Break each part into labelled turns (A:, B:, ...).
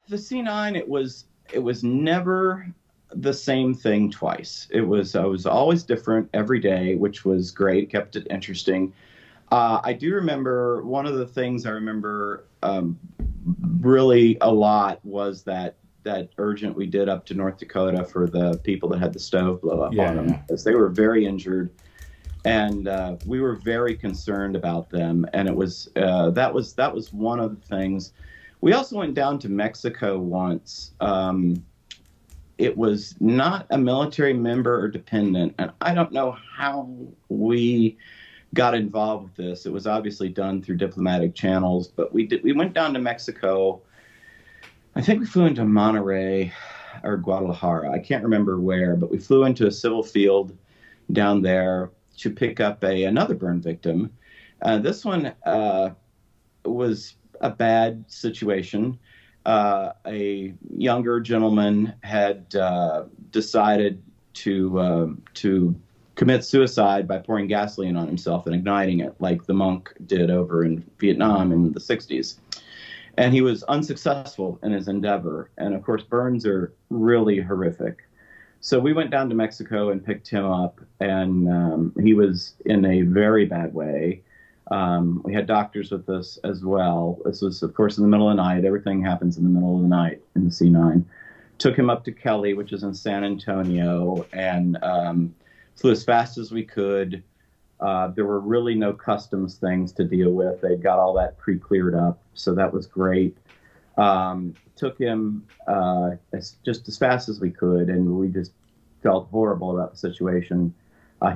A: The C9, it was never the same thing twice. It was always different every day, which was great, kept it interesting. I do remember one of the things I remember really a lot was that urgent we did up to North Dakota for the people that had the stove blow up on them, because they were very injured, and we were very concerned about them. And it was that was one of the things. We also went down to Mexico once. It was not a military member or dependent, and I don't know how we got involved with this. It was obviously done through diplomatic channels, but we went down to Mexico. I think we flew into Monterrey or Guadalajara. I can't remember where, but we flew into a civil field down there to pick up another burn victim. This one was a bad situation. A younger gentleman had decided to commit suicide by pouring gasoline on himself and igniting it, like the monk did over in Vietnam in the 60s. And he was unsuccessful in his endeavor. And of course, burns are really horrific. So we went down to Mexico and picked him up, and he was in a very bad way. We had doctors with us as well. This was, of course, in the middle of the night. Everything happens in the middle of the night in the C9. Took him up to Kelly, which is in San Antonio, and flew as fast as we could. There were really no customs things to deal with. They got all that pre-cleared up, so that was great. Took him just as fast as we could, and we just felt horrible about the situation.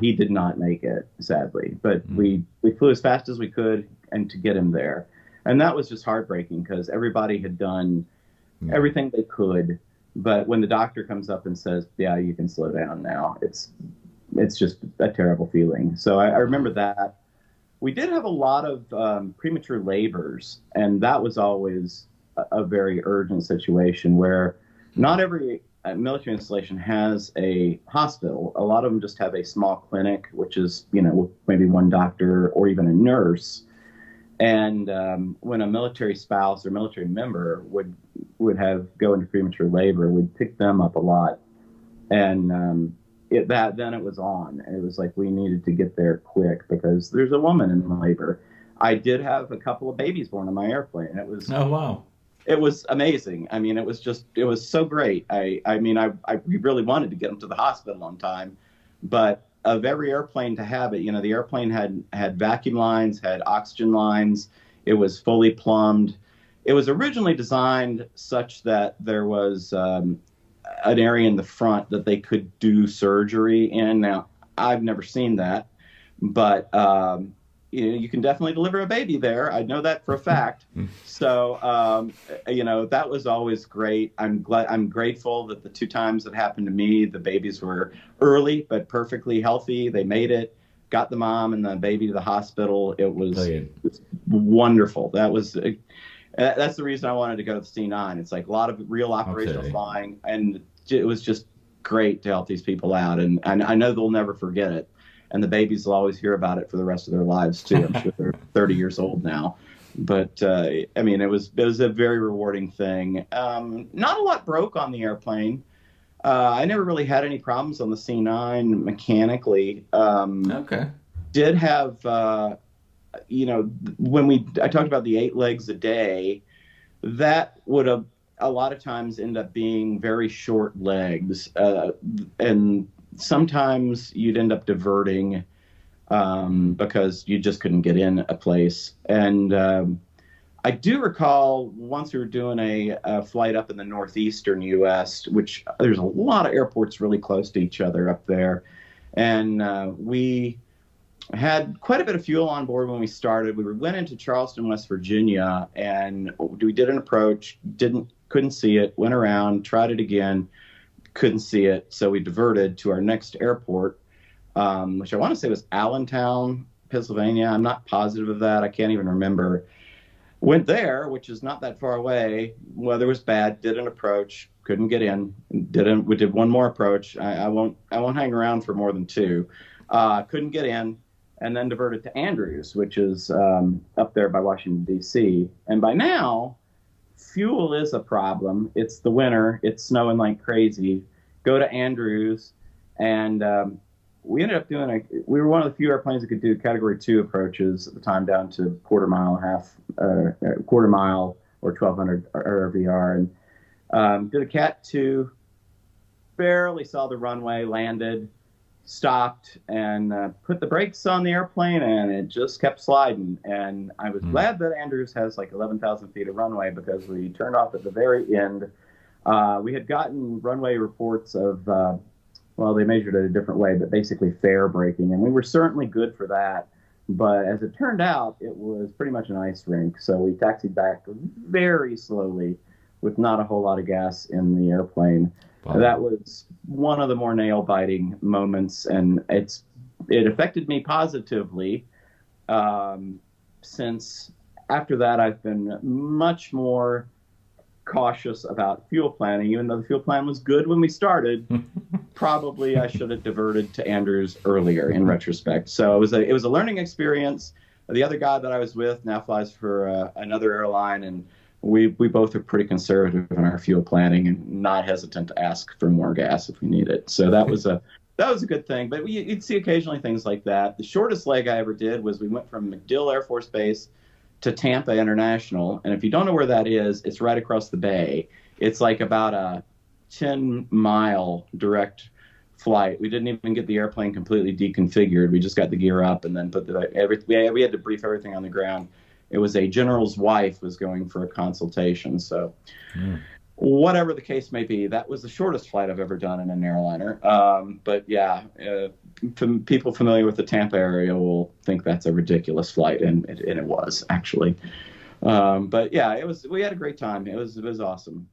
A: He did not make it, sadly, but we flew as fast as we could and to get him there. And that was just heartbreaking because everybody had done everything they could. But when the doctor comes up and says, yeah, you can slow down now, it's just a terrible feeling. So I remember that. We did have a lot of premature labors, and that was always a very urgent situation where not every military installation has a hospital. A lot of them just have a small clinic, which is, maybe one doctor or even a nurse. And when a military spouse or military member would go into premature labor, we'd pick them up a lot. And then it was on. It was like we needed to get there quick because there's a woman in labor. I did have a couple of babies born on my airplane. It was
B: wow.
A: It was amazing. I mean, it was so great. We really wanted to get them to the hospital on time, but of every airplane to have it, the airplane had vacuum lines, had oxygen lines. It was fully plumbed. It was originally designed such that there was an area in the front that they could do surgery in. Now, I've never seen that, but you can definitely deliver a baby there. I know that for a fact. So, that was always great. I'm grateful that the two times that happened to me, the babies were early but perfectly healthy. They made it, got the mom and the baby to the hospital. It was wonderful. That's the reason I wanted to go to the C9. It's like a lot of real operational flying, and it was just great to help these people out. And I know they'll never forget it. And the babies will always hear about it for the rest of their lives too. I'm sure they're 30 years old now, but it was a very rewarding thing. Not a lot broke on the airplane. I never really had any problems on the C9 mechanically. Did have when I talked about the 8 legs a day, that would have a lot of times end up being very short legs, and sometimes you'd end up diverting because you just couldn't get in a place. And I do recall once we were doing a flight up in the northeastern U.S., which there's a lot of airports really close to each other up there. And we had quite a bit of fuel on board when we started. We went into Charleston, West Virginia, and we did an approach, couldn't see it, went around, tried it again, couldn't see it, so we diverted to our next airport, which I want to say was Allentown, Pennsylvania. I'm not positive of that. I can't even remember. Went there, which is not that far away. Weather was bad. Did an approach, couldn't get in. We did one more approach. I won't hang around for more than 2. Couldn't get in, and then diverted to Andrews, which is up there by Washington D.C. And by now, fuel is a problem. It's the winter. It's snowing like crazy. Go to Andrews, and we ended up doing we were one of the few airplanes that could do Category 2 approaches at the time, down to quarter mile or 1,200 RVR, and did a Cat 2. Barely saw the runway, landed, stopped, and put the brakes on the airplane, and it just kept sliding. And I was glad that Andrews has like 11,000 feet of runway, because we turned off at the very end. We had gotten runway reports of, well, they measured it a different way, but basically fair braking, and we were certainly good for that. But as it turned out, it was pretty much an ice rink, so we taxied back very slowly with not a whole lot of gas in the airplane. Wow. That was one of the more nail-biting moments, and it affected me positively, since after that I've been much more cautious about fuel planning. Even though the fuel plan was good when we started, probably I should have diverted to Andrews earlier in retrospect. So it was a learning experience. The other guy that I was with now flies for another airline, and we both are pretty conservative in our fuel planning and not hesitant to ask for more gas if we need it. So that was a good thing. But you'd see occasionally things like that. The shortest leg I ever did was we went from MacDill Air Force Base to Tampa International. And if you don't know where that is, it's right across the bay. It's like about a 10-mile direct flight. We didn't even get the airplane completely deconfigured. We just got the gear up and then put we had to brief everything on the ground. It was a general's wife was going for a consultation. So whatever the case may be, that was the shortest flight I've ever done in an airliner. But yeah, people familiar with the Tampa area will think that's a ridiculous flight, and it was actually. But yeah, we had a great time. It was awesome.